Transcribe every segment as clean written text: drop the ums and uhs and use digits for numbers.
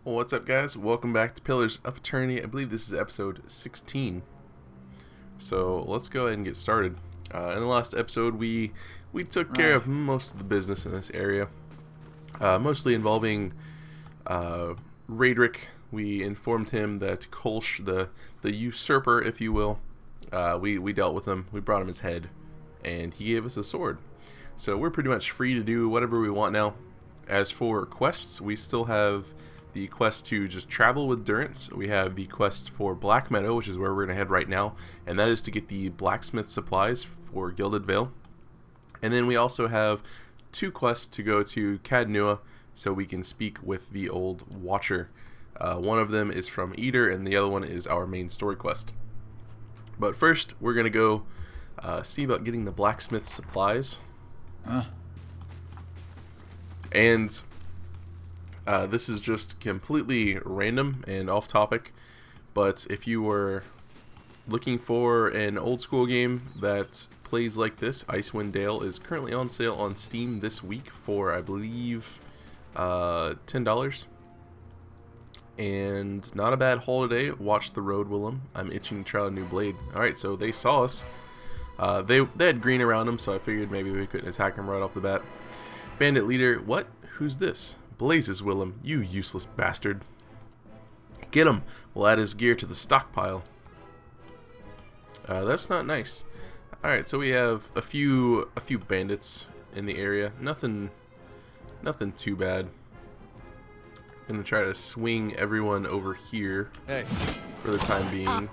What's up, guys? Welcome back to Pillars of Eternity. I believe this is episode 16. So let's go ahead and get started. In the last episode, we took care of most of the business in this area, mostly involving Raedric. We informed him that Kolsch, the usurper, if you will, we dealt with him. We brought him his head, and he gave us a sword. So we're pretty much free to do whatever we want now. As for quests, we still have the quest to just travel with Durance. We have the quest for Black Meadow, which is where we're going to head right now, and that is to get the blacksmith supplies for Gilded Vale. And then we also have two quests to go to Cadnua so we can speak with the old Watcher. One of them is from Eater, and the other one is our main story quest. But first, we're going to go see about getting the blacksmith supplies. And this is just completely random and off topic, but if you were looking for an old school game that plays like this, Icewind Dale is currently on sale on Steam this week for, I believe, $10. And not a bad haul today. Watch the road, Willem. I'm itching to try a new blade. Alright, so they saw us. They had green around them, so I figured maybe we couldn't attack them right off the bat. Bandit leader, what? Who's this? Blazes, Willem, you useless bastard. Get him. We'll add his gear to the stockpile. That's not nice. Alright, so we have a few bandits in the area. Nothing too bad. Gonna try to swing everyone over here for the time being.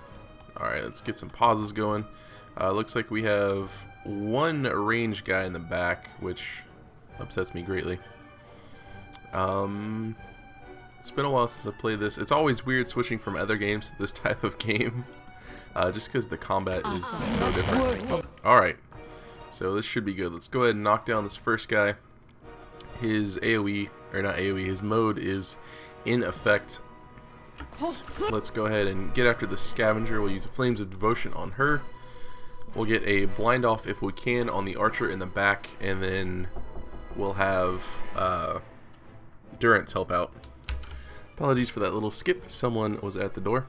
Alright, let's get some pauses going. Looks like we have one range guy in the back, which upsets me greatly. It's been a while since I played this. It's always weird switching from other games to this type of game, just because the combat is so different. Alright, so this should be good. Let's go ahead and knock down this first guy. His AoE, or not AoE, his mode is in effect. Let's go ahead and get after the scavenger. We'll use the Flames of Devotion on her. We'll get a blind off if we can on the archer in the back, and then we'll have Durance help out. Apologies for that little skip. Someone was at the door.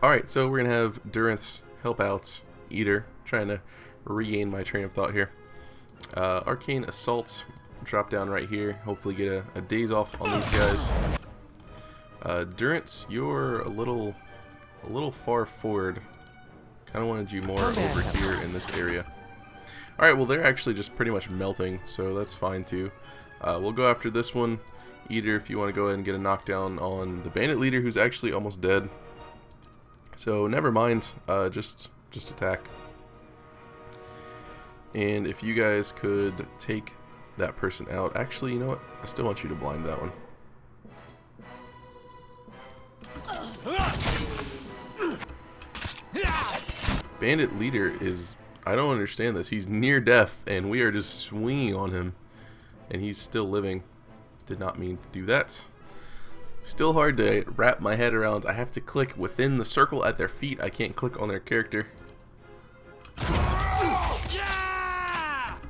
Alright, so we're going to have Durance help out Eater. Trying to regain my train of thought here. Arcane Assault. Drop down right here. Hopefully get a daze off on these guys. Durance, you're a little far forward. Kind of wanted you more over here in this area. Alright, well they're actually just pretty much melting, so that's fine too. We'll go after this one. Eater, if you want to go ahead and get a knockdown on the bandit leader, who's actually almost dead. So never mind, just attack. And if you guys could take that person out. Actually, you know what? I still want you to blind that one. Bandit leader is... I don't understand this. He's near death, and we are just swinging on him. And he's still living. Did not mean to do that. Still hard to wrap my head around. I have to click within the circle at their feet. I can't click on their character.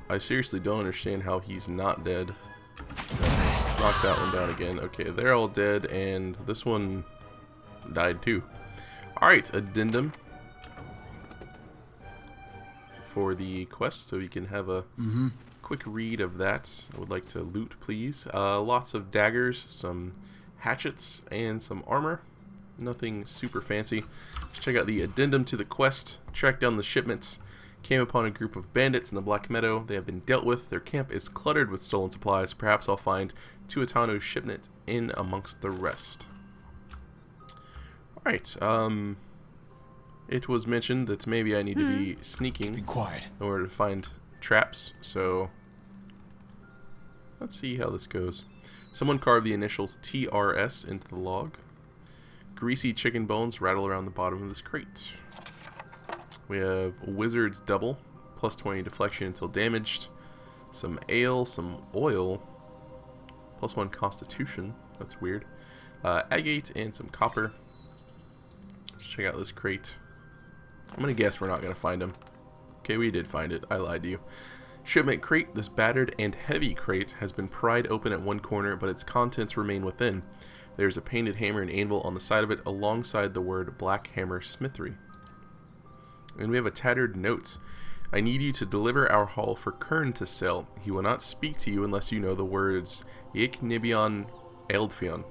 I seriously don't understand how he's not dead. Knock that one down again. Okay, they're all dead, and this one died too. Alright, addendum for the quest, so we can have a quick read of that. I would like to loot, please. Lots of daggers, some hatchets, and some armor. Nothing super fancy. Let's check out the addendum to the quest. Track down the shipments. Came upon a group of bandits in the Black Meadow. They have been dealt with. Their camp is cluttered with stolen supplies. Perhaps I'll find Tuatano's shipment in amongst the rest. Alright, it was mentioned that maybe I need to be sneaking in order to find traps, so let's see how this goes. Someone carved the initials TRS into the log. Greasy chicken bones rattle around the bottom of this crate. We have Wizard's Double, plus 20 deflection until damaged. Some ale, some oil, plus 1 constitution. That's weird. Agate and some copper. Let's check out this crate. I'm gonna guess we're not gonna find him. Okay, we did find it. I lied to you. Shipment crate. This battered and heavy crate has been pried open at one corner, but its contents remain within. There's a painted hammer and anvil on the side of it alongside the word Black Hammer Smithery. And we have a tattered note. I need you to deliver our haul for Kern to sell. He will not speak to you unless you know the words Ik Nibion Eldfion.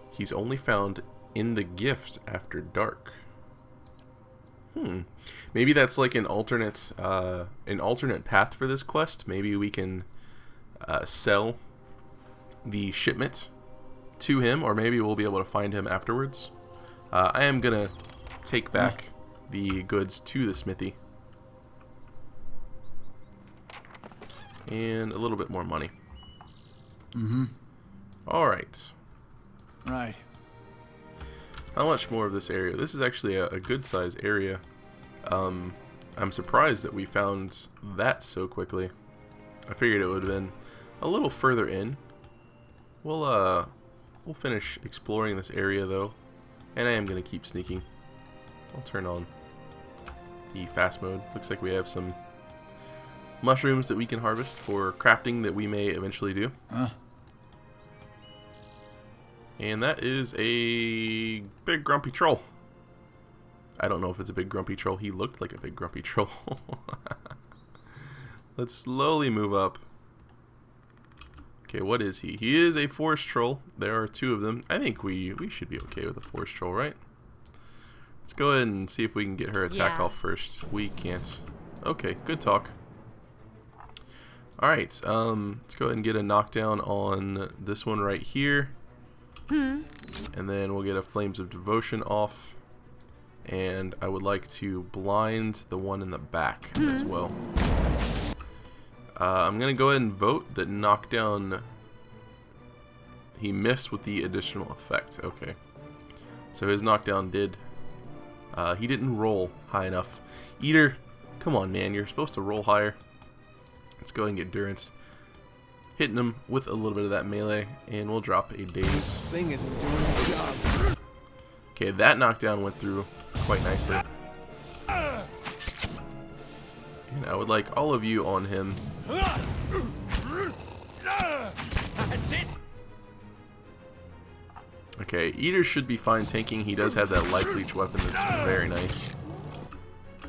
He's only found in the gift after dark. Maybe that's like an alternate path for this quest. Maybe we can sell the shipment to him, or maybe we'll be able to find him afterwards. I am gonna take back the goods to the smithy. And a little bit more money. Alright. Right. How much more of this area? This is actually a good size area. I'm surprised that we found that so quickly. I figured it would have been a little further in. We'll finish exploring this area though. And I am gonna keep sneaking. I'll turn on the fast mode. Looks like we have some mushrooms that we can harvest for crafting that we may eventually do. And that is a big grumpy troll. I don't know if it's a big grumpy troll. He looked like a big grumpy troll. Let's slowly move up. Okay, what is he? He is a forest troll. There are 2 of them. I think we should be okay with a forest troll, right? Let's go ahead and see if we can get her attack off first. We can't. Okay, good talk. Alright, let's go ahead and get a knockdown on this one right here. And then we'll get a Flames of Devotion off. And I would like to blind the one in the back as well. I'm going to go ahead and vote that knockdown. He missed with the additional effect. Okay. So his knockdown did. He didn't roll high enough. Eater, come on, man. You're supposed to roll higher. Let's go ahead and get Durance. Hitting him with a little bit of that melee. And we'll drop a daze. Thing isn't doing the job. Okay, that knockdown went through quite nicely. And I would like all of you on him. That's it. Okay, Eater should be fine tanking. He does have that life leech weapon that's very nice.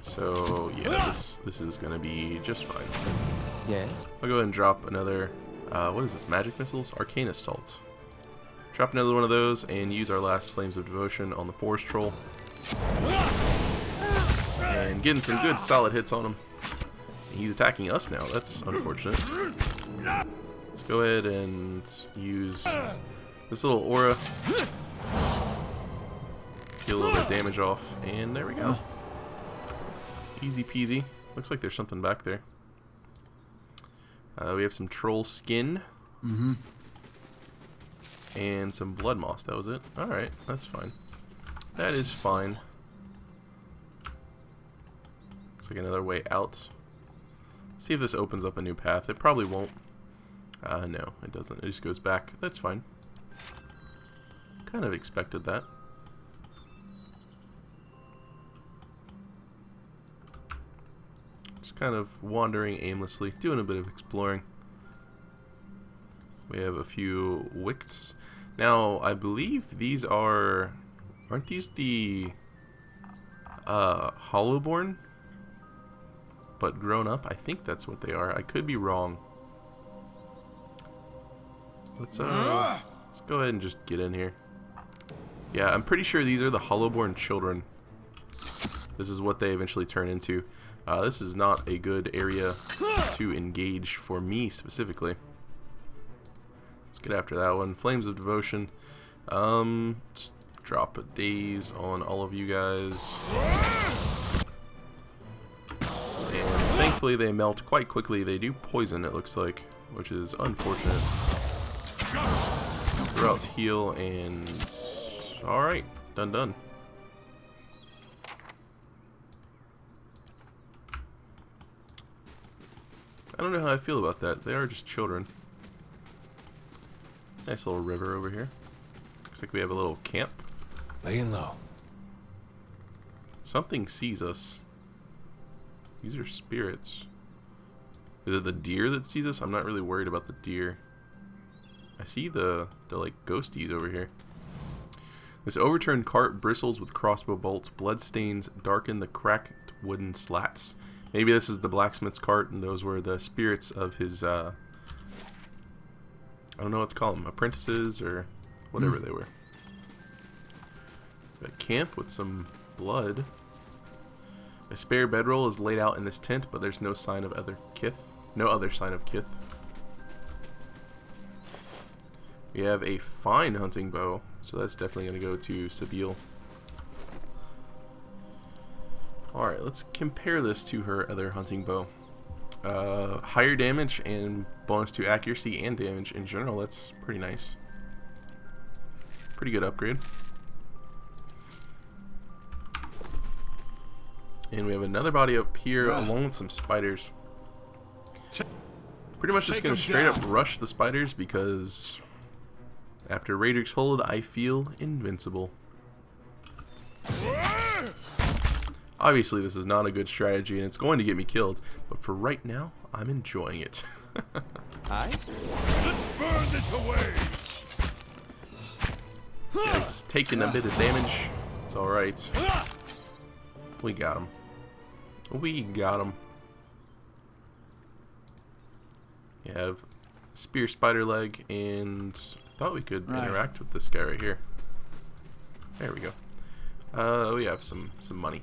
So yeah, this is gonna be just fine. Yes. I'll go ahead and drop another. What is this? Magic missiles? Arcane Assault. Drop another one of those and use our last Flames of Devotion on the Forest Troll. And getting some good solid hits on him. He's attacking us now. That's unfortunate. Let's go ahead and use this little aura. Get a little bit of damage off. And there we go. Easy peasy. Looks like there's something back there. We have some troll skin. And some blood moss. That was it. Alright, that's fine. That is fine. Looks like another way out. See if this opens up a new path. It probably won't. No, it doesn't. It just goes back. That's fine. Kind of expected that. Just kind of wandering aimlessly, doing a bit of exploring. We have a few wicks. Now, I believe these are... Aren't these the... Hollowborn? But grown up? I think that's what they are. I could be wrong. Let's go ahead and just get in here. Yeah, I'm pretty sure these are the Hollowborn children. This is what they eventually turn into. This is not a good area to engage for me specifically. Let's get after that one. Flames of Devotion. Let's drop a daze on all of you guys. And thankfully they melt quite quickly. They do poison, it looks like, which is unfortunate. Throw out heal and... Alright, done. I don't know how I feel about that. They are just children. Nice little river over here. Looks like we have a little camp. Laying low. Something sees us. These are spirits. Is it the deer that sees us? I'm not really worried about the deer. I see the like ghosties over here. This overturned cart bristles with crossbow bolts. Bloodstains darken the cracked wooden slats. Maybe this is the blacksmith's cart, and those were the spirits of his, I don't know what to call them, apprentices or whatever they were. A camp with some blood. A spare bedroll is laid out in this tent, but there's no sign of other kith. No other sign of kith. We have a fine hunting bow, so that's definitely going to go to Sabine. Alright, let's compare this to her other hunting bow. Higher damage and bonus to accuracy and damage in general. That's pretty nice. Pretty good upgrade. And we have another body up here along with some spiders. Pretty much just going to straight up rush the spiders because after Raidrick's Hold, I feel invincible. Obviously, this is not a good strategy, and it's going to get me killed. But for right now, I'm enjoying it. Aye? Let's burn this away. Yeah, this is taking a bit of damage. It's alright. We got him. We got him. We have spear spider leg, and I thought we could interact with this guy right here. There we go. We have some money.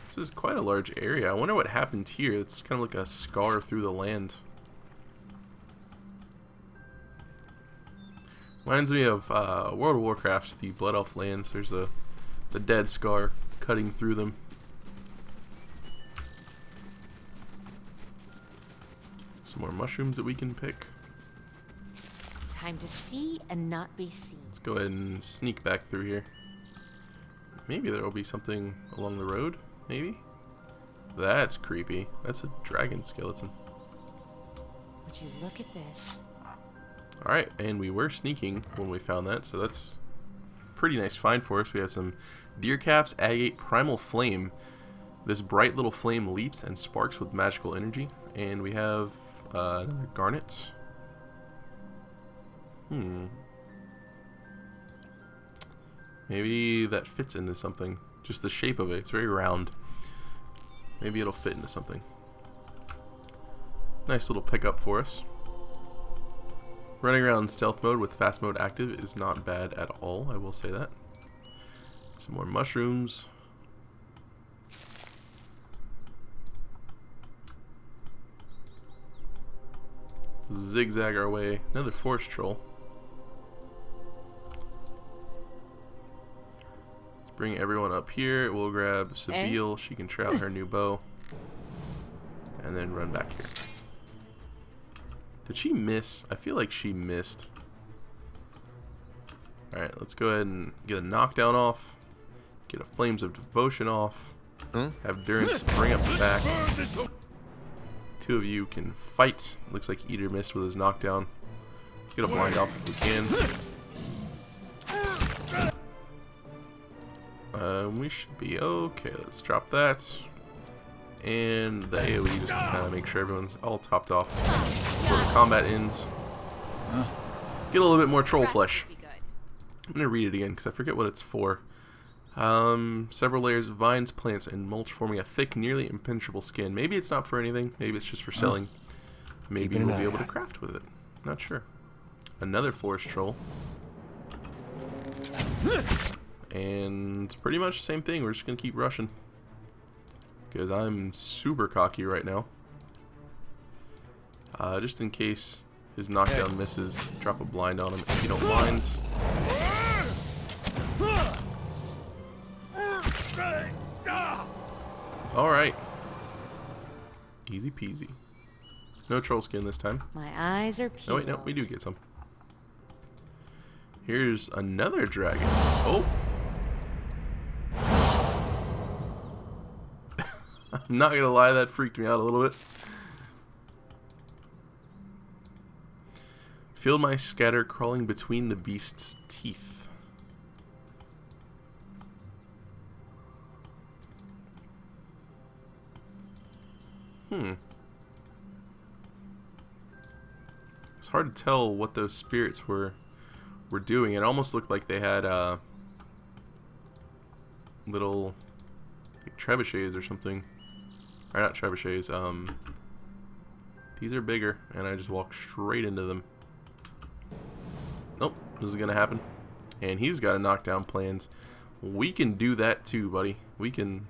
This is quite a large area. I wonder what happened here. It's kind of like a scar through the land. Reminds me of World of Warcraft, the Blood Elf lands. There's the dead scar cutting through them. Some more mushrooms that we can pick. Time to see and not be seen. Let's go ahead and sneak back through here. Maybe there will be something along the road. Maybe? That's creepy. That's a dragon skeleton. Would you look at this? Alright, and we were sneaking when we found that, so that's a pretty nice find for us. We have some deer caps, agate, primal flame. This bright little flame leaps and sparks with magical energy. And we have another garnet. Maybe that fits into something. Just the shape of it. It's very round. Maybe it'll fit into something. Nice little pickup for us. Running around in stealth mode with fast mode active is not bad at all, I will say that. Some more mushrooms. Zigzag our way. Another forest troll. Let's bring everyone up here. We'll grab Sabine. She can try out her new bow. And then run back here. Did she miss? I feel like she missed. Alright, let's go ahead and get a knockdown off. Get a Flames of Devotion off. Have Durance bring up the back. Two of you can fight. Looks like Eater missed with his knockdown. Let's get a blind off if we can. We should be okay. Let's drop that. And the AoE just to kind of make sure everyone's all topped off before the combat ends. Get a little bit more troll flesh. I'm going to read it again because I forget what it's for. Several layers of vines, plants, and mulch forming a thick, nearly impenetrable skin. Maybe it's not for anything. Maybe it's just for selling. Maybe we'll be able to craft with it. Not sure. Another forest troll. And pretty much the same thing. We're just going to keep rushing. Because I'm super cocky right now. Just in case his knockdown misses, drop a blind on him if you don't mind. Alright. Easy peasy. No troll skin this time. My eyes are peeled. Oh wait, no, we do get some. Here's another dragon. Oh! I'm not gonna lie, that freaked me out a little bit. Feel my scatter crawling between the beast's teeth. It's hard to tell what those spirits were were doing. It almost looked like they had little like trebuchets or something. Or not trebuchets. These are bigger, and I just walked straight into them. Nope, this is gonna happen. And he's got a knockdown planned. We can do that too, buddy. We can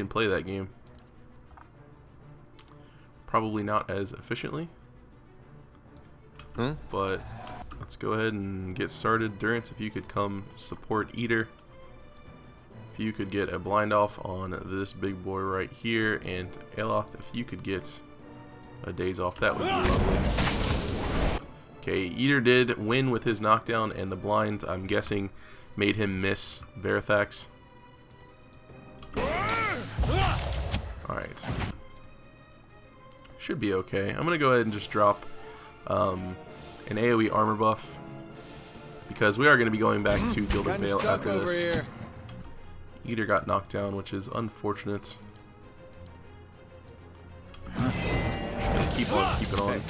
play that game. Probably not as efficiently. But let's go ahead and get started. Durance, if you could come support Eater. If you could get a blind off on this big boy right here, and Aloth, if you could get a daze off, that would be lovely. Okay, Eater did win with his knockdown, and the blind, I'm guessing, made him miss Verithax. Alright. Should be okay. I'm going to go ahead and just drop an AoE armor buff, because we are going to be going back to Gilded Vale after this. Eater got knocked down, which is unfortunate. Just gonna keep on keeping on.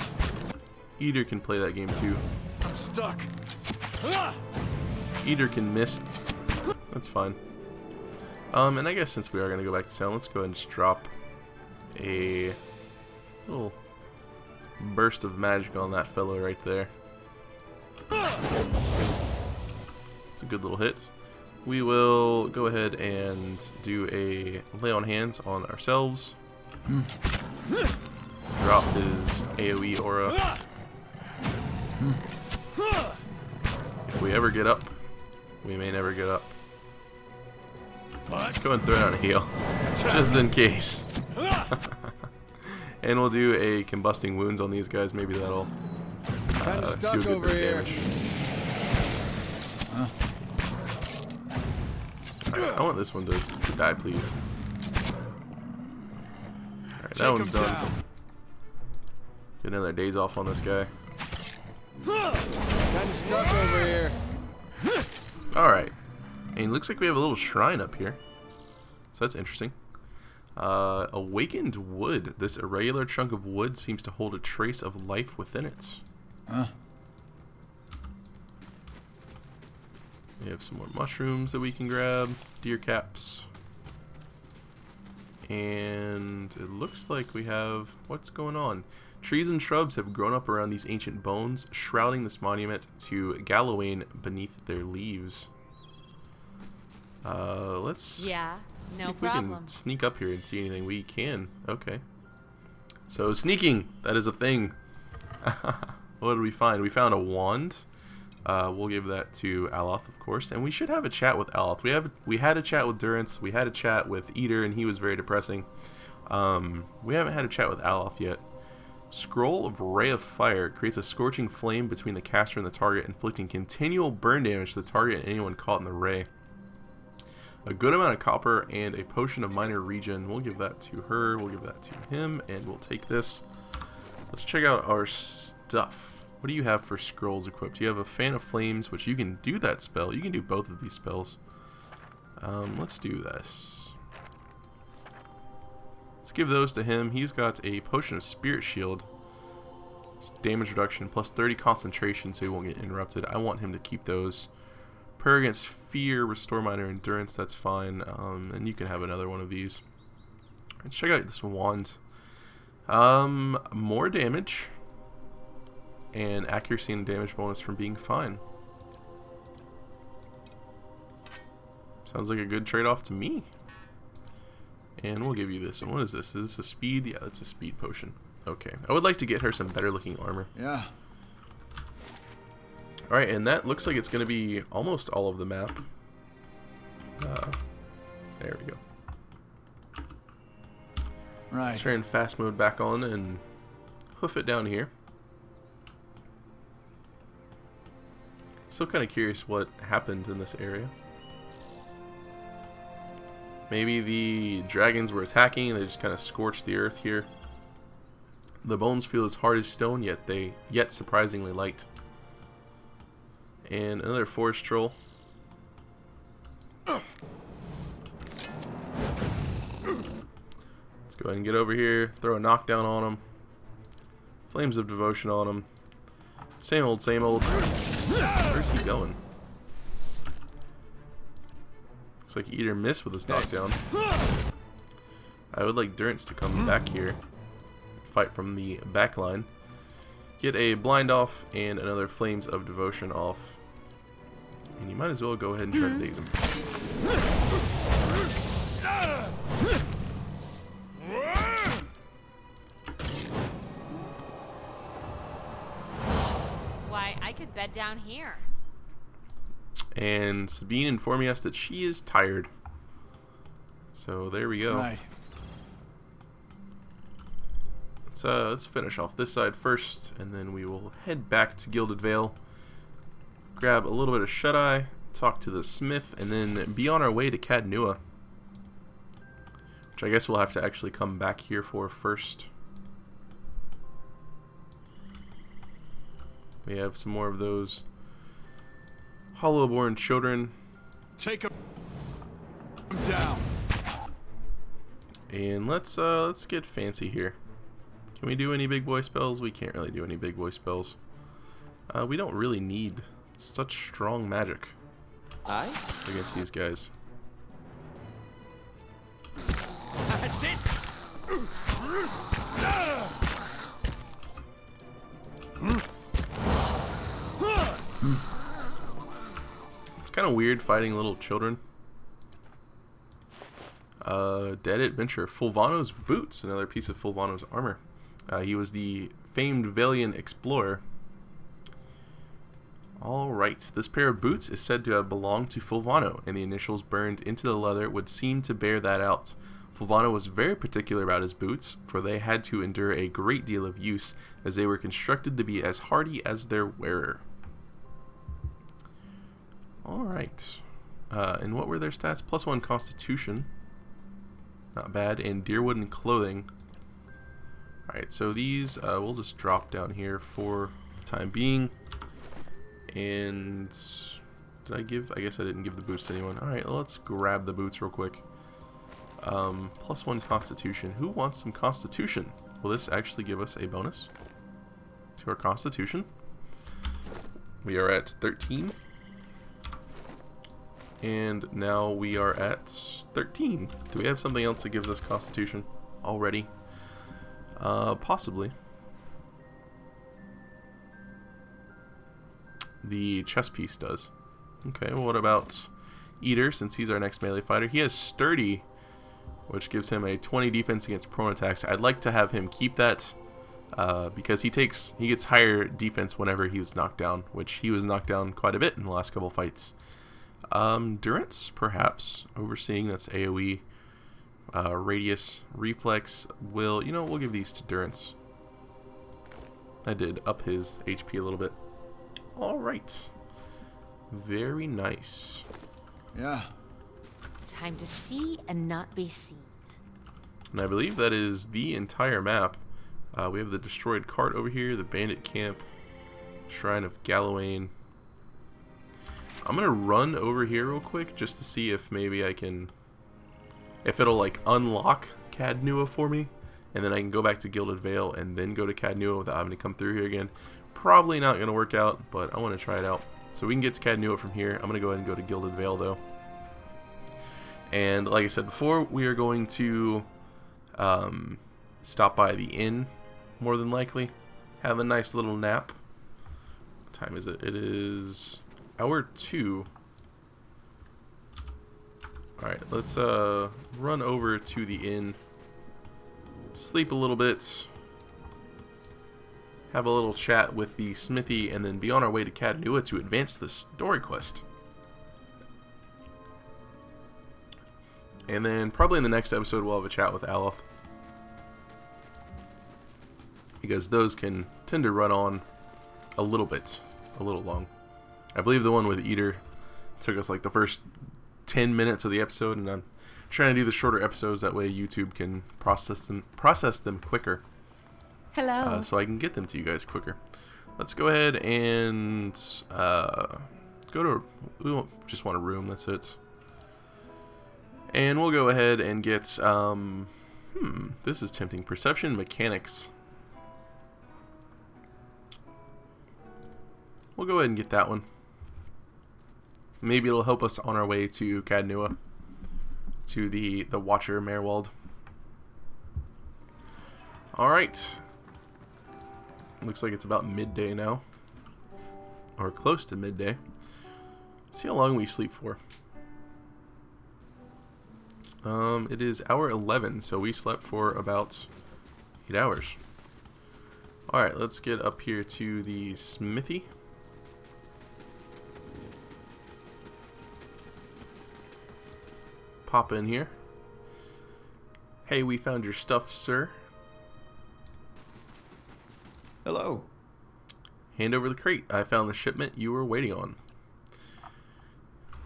Eater can play that game too. I'm stuck. Eater can miss. That's fine. And I guess since we are gonna go back to town, let's go ahead and just drop a little burst of magic on that fellow right there. It's a good little hit. We will go ahead and do a lay on hands on ourselves. Drop his AoE aura. If we ever get up, we may never get up. Let's go and throw out a heal, just in case. And we'll do a combusting wounds on these guys. Maybe that'll do a good bit of damage. Alright, I want this one to die, please. Alright, that one's done. Get another daze off on this guy. Kinda stuck over here. Alright. And it looks like we have a little shrine up here. So that's interesting. Awakened wood. This irregular chunk of wood seems to hold a trace of life within it. We have some more mushrooms that we can grab. Deer caps. And it looks like we have... What's going on? Trees and shrubs have grown up around these ancient bones, shrouding this monument to Gallowayne beneath their leaves. Let's see if we can sneak up here and see anything. We can. Okay. So sneaking, that is a thing. What did we find? We found a wand. We'll give that to Aloth, of course, and we should have a chat with Aloth. We had a chat with Durance, we had a chat with Eater, and he was very depressing. We haven't had a chat with Aloth yet. Scroll of Ray of Fire creates a scorching flame between the caster and the target, inflicting continual burn damage to the target and anyone caught in the ray. A good amount of copper and a potion of minor regen. We'll give that to her, we'll give that to him, and we'll take this. Let's check out our stuff. What do you have for scrolls equipped? You have a Fan of Flames, which you can do that spell. You can do both of these spells. Let's do this. Let's give those to him. He's got a Potion of Spirit Shield. It's damage reduction plus 30 concentration, so he won't get interrupted. I want him to keep those. Prayer Against Fear, Restore Minor Endurance, that's fine. And you can have another one of these. Let's check out this wand. More damage. And accuracy and damage bonus from being fine. Sounds like a good trade-off to me. And we'll give you this one. What is this? Is this a speed? Yeah, it's a speed potion. Okay. I would like to get her some better looking armor. Yeah. Alright, and that looks like it's going to be almost all of the map. There we go. Right. Let's turn fast mode back on and hoof it down here. Still kind of curious what happened in this area. Maybe the dragons were attacking and they just kind of scorched the earth here. The bones feel as hard as stone, yet surprisingly light. And another forest troll. Let's go ahead and get over here, throw a knockdown on him. Flames of Devotion on him. Same old, same old. Where's he going? Looks like Eater missed with his knockdown. I would like Durance to come back here. Fight from the back line. Get a blind off and another Flames of Devotion off. And you might as well go ahead and try to daze him. Why, I could bed down here. And Sabine informing us that she is tired. So there we go. Right. Let's finish off this side first, and then we will head back to Gilded Vale, grab a little bit of shut-eye, talk to the smith, and then be on our way to Cadnua, which I guess we'll have to actually come back here for first. We have some more of those hollow-born children. Take them down. And let's get fancy here. Can we do any big boy spells? We can't really do any big boy spells. We don't really need such strong magic against these guys. That's it. It's kind of weird fighting little children. Dead Adventure. Fulvano's boots, another piece of Fulvano's armor. He was the famed Valiant explorer. Alright, this pair of boots is said to have belonged to Fulvano, and the initials burned into the leather would seem to bear that out. Fulvano was very particular about his boots, for they had to endure a great deal of use, as they were constructed to be as hardy as their wearer. Alright, and what were their stats? +1 Constitution. Not bad, and Deerwood and Clothing. Alright, so these we'll just drop down here for the time being. And did I give? I guess I didn't give the boots to anyone. Alright, let's grab the boots real quick. +1 Constitution. Who wants some Constitution? Will this actually give us a bonus to our Constitution? We are at 13. And now we are at 13. Do we have something else that gives us Constitution already? Possibly. The chess piece does. Okay, well, what about Eater, since he's our next melee fighter? He has Sturdy, which gives him a 20 defense against prone attacks. I'd like to have him keep that, because he gets higher defense whenever he was knocked down, which he was knocked down quite a bit in the last couple fights. Durance, perhaps, overseeing, that's AoE. Radius, Reflex, we'll give these to Durance. I did up his HP a little bit. Alright. Very nice. Yeah. Time to see and not be seen. And I believe that is the entire map. We have the destroyed cart over here, the bandit camp, Shrine of Gallowayne. I'm gonna run over here real quick just to see if maybe I can, if it'll like unlock Cadnua for me, and then I can go back to Gilded Vale and then go to Cadnua without having to come through here again. Probably not gonna work out, but I want to try it out. So we can get to Cadnua from here. I'm gonna go ahead and go to Gilded Vale though. And like I said before, we are going to stop by the inn, more than likely. Have a nice little nap. What time is it? It is hour 2. Alright, let's run over to the inn, sleep a little bit, have a little chat with the smithy, and then be on our way to Cadnua to advance the story quest. And then probably in the next episode we'll have a chat with Aloth, because those can tend to run on a little long. I believe the one with Eater took us like the first 10 minutes of the episode, and I'm trying to do the shorter episodes, that way YouTube can process them quicker. Hello. So I can get them to you guys quicker. Let's go ahead and we just want a room, that's it. And we'll go ahead and get this is tempting. Perception Mechanics. We'll go ahead and get that one. Maybe it'll help us on our way to Cadnua, to the Watcher Merwald. Alright. Looks like it's about midday now. Or close to midday. Let's see how long we sleep for. It is hour 11, so we slept for about 8 hours. Alright, let's get up here to the smithy. Pop in here. Hey, we found your stuff, sir. Hello. Hand over the crate. I found the shipment you were waiting on.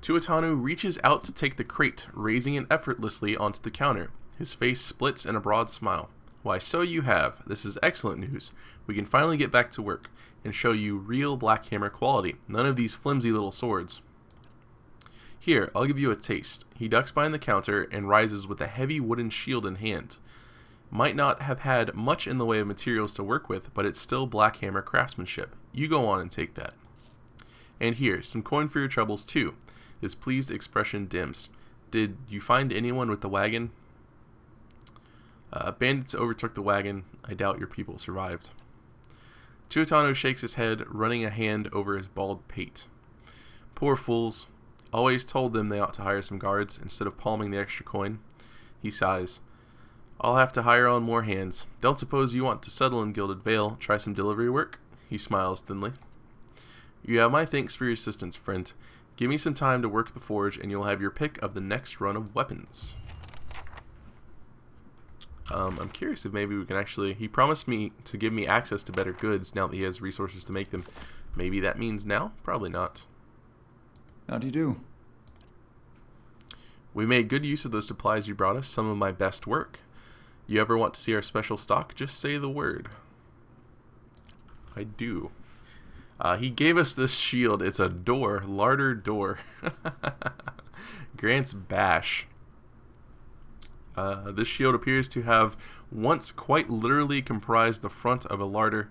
Tuatanu reaches out to take the crate, raising it effortlessly onto the counter. His face splits in a broad smile. Why, so you have. This is excellent news. We can finally get back to work and show you real Black Hammer quality. None of these flimsy little swords. Here, I'll give you a taste. He ducks behind the counter and rises with a heavy wooden shield in hand. Might not have had much in the way of materials to work with, but it's still Black Hammer craftsmanship. You go on and take that. And here, some coin for your troubles too. His pleased expression dims. Did you find anyone with the wagon? Bandits overtook the wagon. I doubt your people survived. Tuatano shakes his head, running a hand over his bald pate. Poor fools. Always told them they ought to hire some guards instead of palming the extra coin. He sighs. I'll have to hire on more hands. Don't suppose you want to settle in Gilded Vale, try some delivery work? He smiles thinly. You have my thanks for your assistance, friend. Give me some time to work the forge and you'll have your pick of the next run of weapons. I'm curious if maybe we can actually... He promised me to give me access to better goods now that he has resources to make them. Maybe that means now? Probably not. How'd you do? We made good use of those supplies you brought us, some of my best work. You ever want to see our special stock? Just say the word. I do. He gave us this shield. It's a door. Larder door. Grant's Bash. This shield appears to have once quite literally comprised the front of a larder.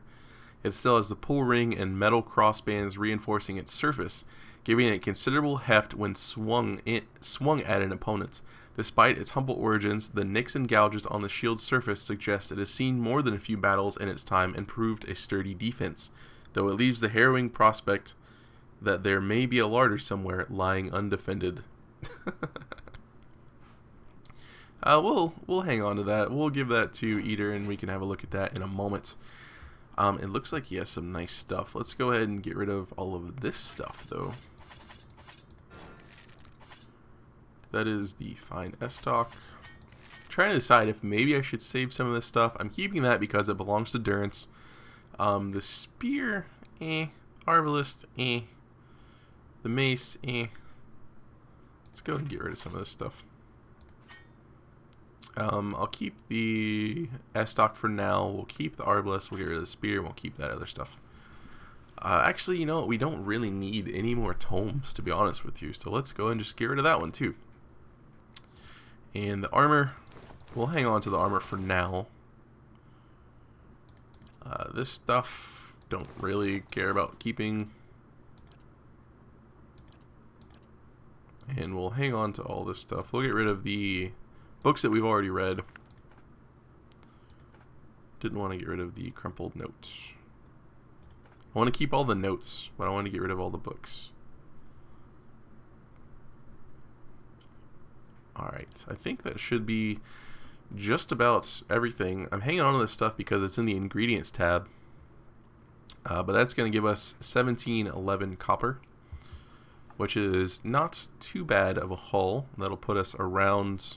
It still has the pull ring and metal crossbands reinforcing its surface, giving it considerable heft when swung at an opponent. Despite its humble origins, the nicks and gouges on the shield's surface suggest it has seen more than a few battles in its time and proved a sturdy defense, though it leaves the harrowing prospect that there may be a larder somewhere lying undefended. We'll hang on to that. We'll give that to Eater and we can have a look at that in a moment. It looks like he has some nice stuff. Let's go ahead and get rid of all of this stuff, though. That is the fine S-Stock. Trying to decide if maybe I should save some of this stuff. I'm keeping that because it belongs to Durance. The spear, Arbalist, The mace, Let's go and get rid of some of this stuff. I'll keep the S-Stock for now. We'll keep the Arbalist. We'll get rid of the spear. We'll keep that other stuff. Actually, you know what? We don't really need any more tomes, to be honest with you. So let's go and just get rid of that one, too. And the armor, we'll hang on to the armor for now. This stuff, don't really care about keeping. And we'll hang on to all this stuff. We'll get rid of the books that we've already read. Didn't want to get rid of the crumpled notes. I want to keep all the notes, but I want to get rid of all the books. Alright, I think that should be just about everything. I'm hanging on to this stuff because it's in the ingredients tab. But that's going to give us 1711 copper, which is not too bad of a haul. That'll put us around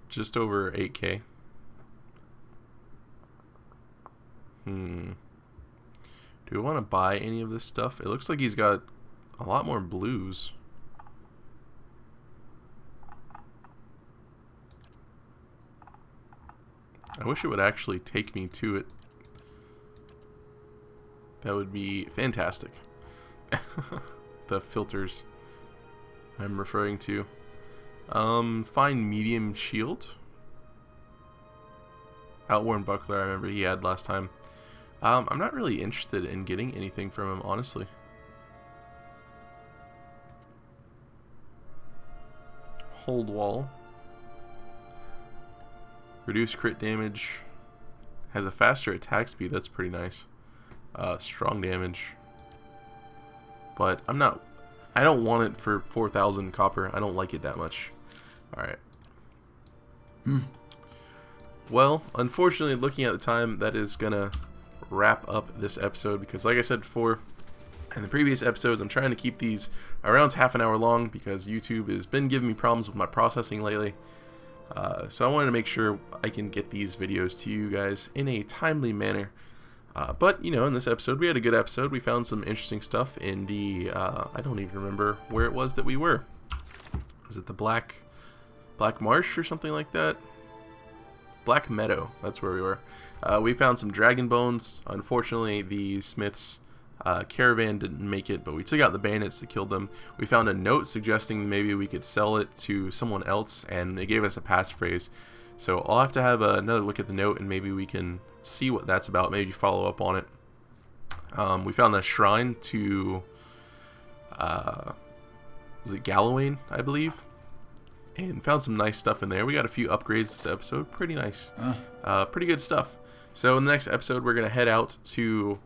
just over 8k. Do we want to buy any of this stuff? It looks like he's got a lot more blues. I wish it would actually take me to it. That would be fantastic. The filters I'm referring to. Fine medium shield. Outworn buckler, I remember he had last time. I'm not really interested in getting anything from him, honestly. Hold wall. Reduce crit damage. Has a faster attack speed, that's pretty nice. Strong damage. But I don't want it for 4,000 copper. I don't like it that much. Alright. Well, unfortunately, looking at the time, that is gonna wrap up this episode, because like I said before in the previous episodes, I'm trying to keep these around half an hour long because YouTube has been giving me problems with my processing lately. So I wanted to make sure I can get these videos to you guys in a timely manner. But, you know, in this episode, we had a good episode. We found some interesting stuff in the, I don't even remember where it was that we were. Was it the Black Marsh or something like that? Black Meadow, that's where we were. We found some dragon bones. Unfortunately, the Smith's caravan didn't make it, but we took out the bandits that killed them. We found a note suggesting maybe we could sell it to someone else, and they gave us a passphrase. So I'll have to have another look at the note, and maybe we can see what that's about, maybe follow up on it. We found the shrine to, was it Gallowayne, I believe? And found some nice stuff in there. We got a few upgrades this episode. Pretty nice. Pretty good stuff. So in the next episode, we're going to head out to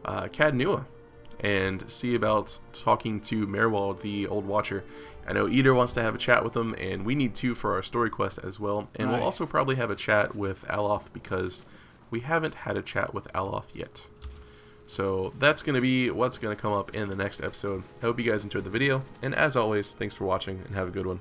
Cadnua and see about talking to Merwald, the Old Watcher. I know Eder wants to have a chat with him, and we need to for our story quest as well. And we'll also probably have a chat with Aloth, because we haven't had a chat with Aloth yet. So that's going to be what's going to come up in the next episode. I hope you guys enjoyed the video, and as always, thanks for watching, and have a good one.